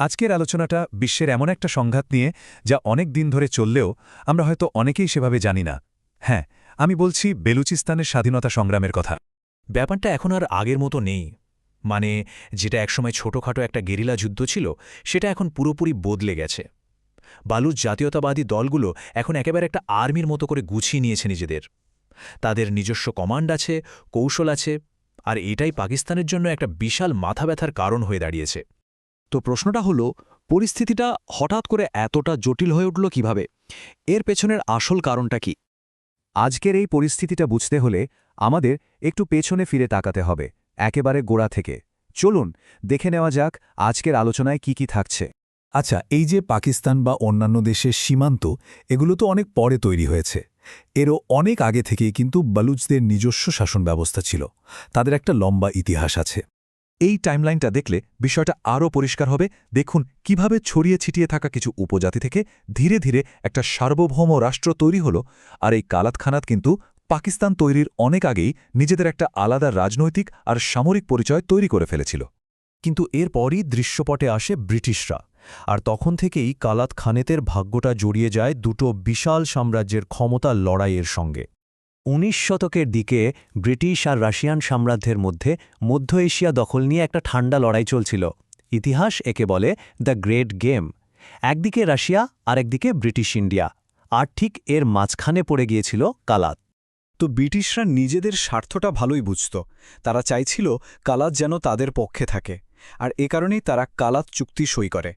আজকের আলোচনাটা বিশ্বের এমন একটা সংঘাত নিয়ে যা অনেক দিন ধরে চললেও আমরা হয়তো অনেকেই সেভাবে জানি না। হ্যাঁ, আমি বলছি বেলুচিস্তানের স্বাধীনতা সংগ্রামের কথা। ব্যাপারটা এখন আর আগের মতো নেই। মানে যেটা একসময় ছোটখাটো একটা গেরিলা যুদ্ধ ছিল, সেটা এখন পুরোপুরি বদলে গেছে। বালুচ জাতীয়তাবাদী দলগুলো এখন একেবারে একটা আর্মির মতো করে গুছিয়ে নিয়েছে নিজেদের। তাদের নিজস্ব কমান্ড আছে, কৌশল আছে, আর এটাই পাকিস্তানের জন্য একটা বিশাল মাথা ব্যথার কারণ হয়ে দাঁড়িয়েছে। তো প্রশ্নটা হলো, পরিস্থিতিটা হঠাৎ করে এতটা জটিল হয়ে উঠল কিভাবে? এর পেছনের আসল কারণটা কি? আজকের এই পরিস্থিতিটা বুঝতে হলে আমাদের একটু পেছনে ফিরে তাকাতে হবে, একেবারে গোড়া থেকে। চলুন দেখে নেওয়া যাক আজকের আলোচনায় কি থাকছে। আচ্ছা, এই যে পাকিস্তান বা অন্যান্য দেশের সীমান্ত, এগুলো তো অনেক পরে তৈরি হয়েছে। এরও অনেক আগে থেকেই কিন্তু বালুচদের নিজস্ব শাসন ব্যবস্থা ছিল। তাদের একটা লম্বা ইতিহাস আছে। এই টাইমলাইনটা দেখলে বিষয়টা আরও পরিষ্কার হবে। দেখুন কিভাবে ছড়িয়ে ছিটিয়ে থাকা কিছু উপজাতি থেকে ধীরে ধীরে একটা সার্বভৌম রাষ্ট্র তৈরি হলো। আর এই কালাত খানাত কিন্তু পাকিস্তান তৈরির অনেক আগেই নিজেদের একটা আলাদা রাজনৈতিক আর সামরিক পরিচয় তৈরি করে ফেলেছিল। কিন্তু এরপরই দৃশ্যপটে আসে ব্রিটিশরা, আর তখন থেকেই কালাত খানেতের ভাগ্যটা জড়িয়ে যায় দুটো বিশাল সাম্রাজ্যের ক্ষমতার লড়াইয়ের সঙ্গে। ১৯ শতকের দিকে ব্রিটিশ আর রাশিয়ান সাম্রাজ্যের মধ্যে মধ্য এশিয়া দখল নিয়ে একটা ঠান্ডা লড়াই চলছিল। ইতিহাস একে বলে দ্য গ্রেট গেম। একদিকে রাশিয়া আর একদিকে ব্রিটিশ ইন্ডিয়া, আর ঠিক এর মাঝখানে পড়ে গিয়েছিল কালাত। তো ব্রিটিশরা নিজেদের স্বার্থটা ভালোই বুঝত। তারা চাইছিল কালাত যেন তাদের পক্ষে থাকে, আর এ কারণেই তারা কালাত চুক্তি সই করে।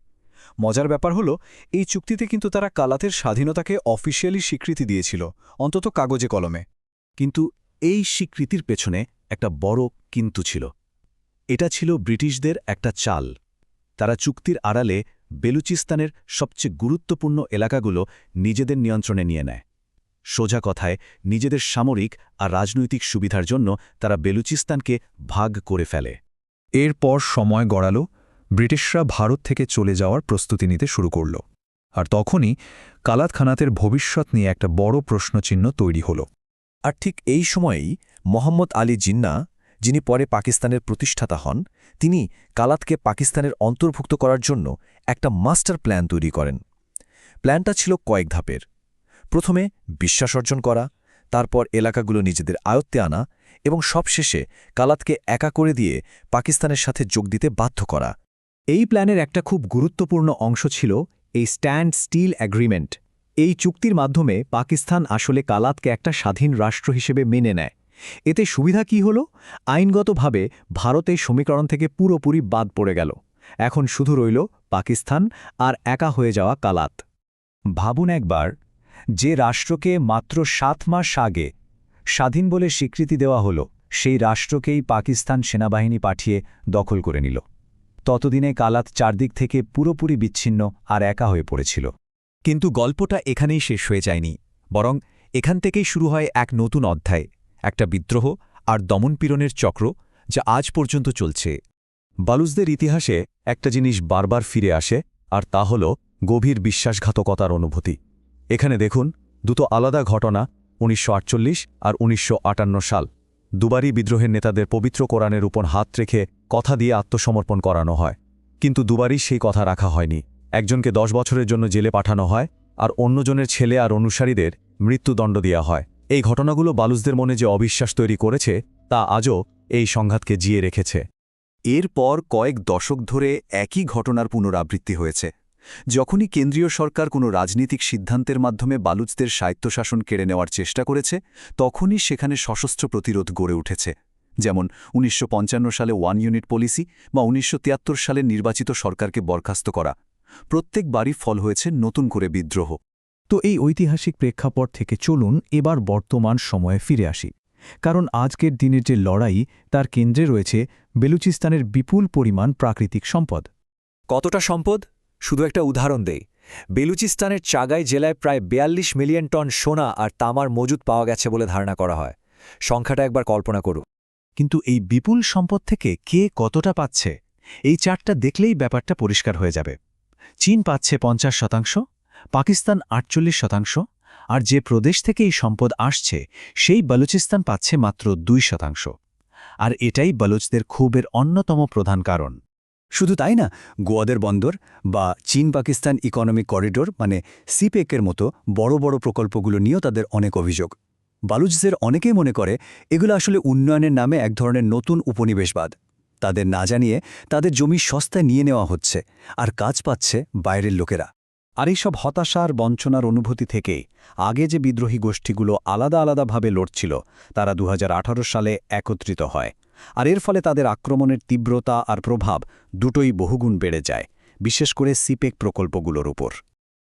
মজার ব্যাপার হলো, এই চুক্তিতে কিন্তু তারা কালাতের স্বাধীনতাকে অফিসিয়ালি স্বীকৃতি দিয়েছিল, অন্তত কাগজে কলমে। কিন্তু এই স্বীকৃতির পেছনে একটা বড় কিন্তু ছিল। এটা ছিল ব্রিটিশদের একটা চাল। তারা চুক্তির আড়ালে বেলুচিস্তানের সবচেয়ে গুরুত্বপূর্ণ এলাকাগুলো নিজেদের নিয়ন্ত্রণে নিয়ে নেয়। সোজা কথায়, নিজেদের সামরিক আর রাজনৈতিক সুবিধার জন্য তারা বেলুচিস্তানকে ভাগ করে ফেলে। এরপর সময় গড়ালো, ব্রিটিশরা ভারত থেকে চলে যাওয়ার প্রস্তুতি নিতে শুরু করল। আর তখনই কালাত খানাতের ভবিষ্যৎ নিয়ে একটা বড় প্রশ্নচিহ্ন তৈরি হল। আর ঠিক এই সময়েই মোহাম্মদ আলী জিন্নাহ, যিনি পরে পাকিস্তানের প্রতিষ্ঠাতা হন, তিনি কালাতকে পাকিস্তানের অন্তর্ভুক্ত করার জন্য একটা মাস্টার প্ল্যান তৈরি করেন। প্ল্যানটা ছিল কয়েক ধাপের। প্রথমে বিশ্বাস অর্জন করা, তারপর এলাকাগুলো নিজেদের আয়ত্তে আনা, এবং সবশেষে কালাতকে একা করে দিয়ে পাকিস্তানের সাথে যোগ দিতে বাধ্য করা। এই প্ল্যানের একটা খুব গুরুত্বপূর্ণ অংশ ছিল এই স্ট্যান্ড স্টিল অ্যাগ্রিমেন্ট। এই চুক্তির মাধ্যমে পাকিস্তান আসলে কালাতকে একটা স্বাধীন রাষ্ট্র হিসেবে মেনে নেয়। এতে সুবিধা কি হল? আইনগতভাবে ভারতের সমীকরণ থেকে পুরোপুরি বাদ পড়ে গেল। এখন শুধু রইল পাকিস্তান আর একা হয়ে যাওয়া কালাত। ভাবুন একবার, যে রাষ্ট্রকে মাত্র ৭ মাস আগে স্বাধীন বলে স্বীকৃতি দেওয়া হলো, সেই রাষ্ট্রকেই পাকিস্তান সেনাবাহিনী পাঠিয়ে দখল করে নিল। ততদিনে কালাত চারদিক থেকে পুরোপুরি বিচ্ছিন্ন আর একা হয়ে পড়েছিল। কিন্তু গল্পটা এখানেই শেষ হয়ে যায়নি, বরং এখান থেকেই শুরু হয় এক নতুন অধ্যায়, একটা বিদ্রোহ আর দমনপীড়নের চক্র, যা আজ পর্যন্ত চলছে। বালুচদের ইতিহাসে একটা জিনিস বারবার ফিরে আসে, আর তা হল গভীর বিশ্বাসঘাতকতার অনুভূতি। এখানে দেখুন দুটো আলাদা ঘটনা, ১৯৪৮ আর ১৯৫৮ সাল। দুবারই বিদ্রোহের নেতাদের পবিত্র কোরআনের উপর হাত রেখে কথা দিয়ে আত্মসমর্পণ করানো হয়, কিন্তু দুবারই সেই কথা রাখা হয়নি। একজনকে ১০ বছরের জন্য জেলে পাঠানো হয়, আর অন্যজনের ছেলে আর অনুসারীদের মৃত্যুদণ্ড দেওয়া হয়। এই ঘটনাগুলো বালুচদের মনে যে অবিশ্বাস তৈরি করেছে, তা আজও এই সংঘাতকে জিয়ে রেখেছে। এরপর কয়েক দশক ধরে একই ঘটনার পুনরাবৃত্তি হয়েছে। যখনই কেন্দ্রীয় সরকার কোনো রাজনৈতিক সিদ্ধান্তের মাধ্যমে বালুচদের স্বায়ত্তশাসন কেড়ে নেওয়ার চেষ্টা করেছে, তখনই সেখানে সশস্ত্র প্রতিরোধ গড়ে উঠেছে। যেমন ১৯৫৫ সালে 1 ইউনিট পলিসি বা ১৯৭৩ সালে নির্বাচিত সরকারকে বরখাস্ত করা। প্রত্যেকবারই ফল হয়েছে নতুন করে বিদ্রোহ। তো এই ঐতিহাসিক প্রেক্ষাপট থেকে চলুন এবার বর্তমান সময়ে ফিরে আসি। কারণ আজকের দিনের যে লড়াই, তার কেন্দ্রে রয়েছে বেলুচিস্তানের বিপুল পরিমাণ প্রাকৃতিক সম্পদ। কতটা সম্পদ? শুধু একটা উদাহরণ দেই। বেলুচিস্তানের চাগাই জেলায় প্রায় ৪২ মিলিয়ন টন সোনা আর তামার মজুদ পাওয়া গেছে বলে ধারণা করা হয়। সংখ্যাটা একবার কল্পনা করুন। কিন্তু এই বিপুল সম্পদ থেকে কে কতটা পাচ্ছে, এই চার্টটা দেখলেই ব্যাপারটা পরিষ্কার হয়ে যাবে। চীন পাচ্ছে ৫০%, পাকিস্তান ৪৮%, আর যে প্রদেশ থেকে এই সম্পদ আসছে সেই বালুচিস্তান পাচ্ছে মাত্র ২%। আর এটাই বালুচদের ক্ষোভের অন্যতম প্রধান কারণ। শুধু তাই না, গোয়াদের বন্দর বা চীন পাকিস্তান ইকোনমিক করিডোর মানে সিপেকের মতো বড় বড় প্রকল্পগুলো নিয়েও তাদের অনেক অভিযোগ। বালুচদের অনেকেই মনে করে এগুলো আসলে উন্নয়নের নামে এক ধরনের নতুন উপনিবেশবাদ। তাদের না জানিয়ে তাদের জমি সস্তায় নিয়ে নেওয়া হচ্ছে, আর কাজ পাচ্ছে বাইরের লোকেরা। আর এইসব হতাশার বঞ্চনার অনুভূতি থেকেই আগে যে বিদ্রোহী গোষ্ঠীগুলো আলাদা আলাদাভাবে লড়ছিল, তারা 2018 সালে একত্রিত হয়। আর এর ফলে তাদের আক্রমণের তীব্রতা আর প্রভাব দুটোই বহুগুণ বেড়ে যায়, বিশেষ করে সিপেক প্রকল্পগুলোর উপর।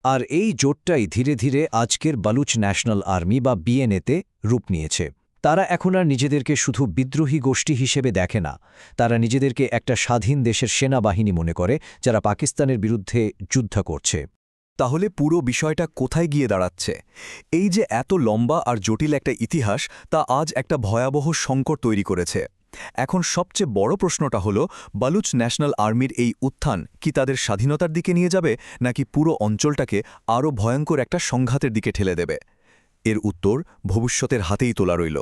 আর এই জোটটাই ধীরে ধীরে আজকের বালুচ ন্যাশনাল আর্মি বা বিএনএতে রূপ নিয়েছে। তারা এখন আর নিজেদেরকে শুধু বিদ্রোহী গোষ্ঠী হিসেবে দেখে না, তারা নিজেদেরকে একটা স্বাধীন দেশের সেনাবাহিনী মনে করে যারা পাকিস্তানের বিরুদ্ধে যুদ্ধ করছে। তাহলে পুরো বিষয়টা কোথায় গিয়ে দাঁড়াচ্ছে? এই যে এত লম্বা আর জটিল একটা ইতিহাস, তা আজ একটা ভয়াবহ সংকট তৈরি করেছে। এখন সবচেয়ে বড় প্রশ্নটা হলো, বালুচ ন্যাশনাল আর্মির এই উত্থান কি তাদের স্বাধীনতার দিকে নিয়ে যাবে, নাকি পুরো অঞ্চলটাকে আরও ভয়ঙ্কর একটা সংঘাতের দিকে ঠেলে দেবে? এর উত্তর ভবিষ্যতের হাতেই তোলা রইল।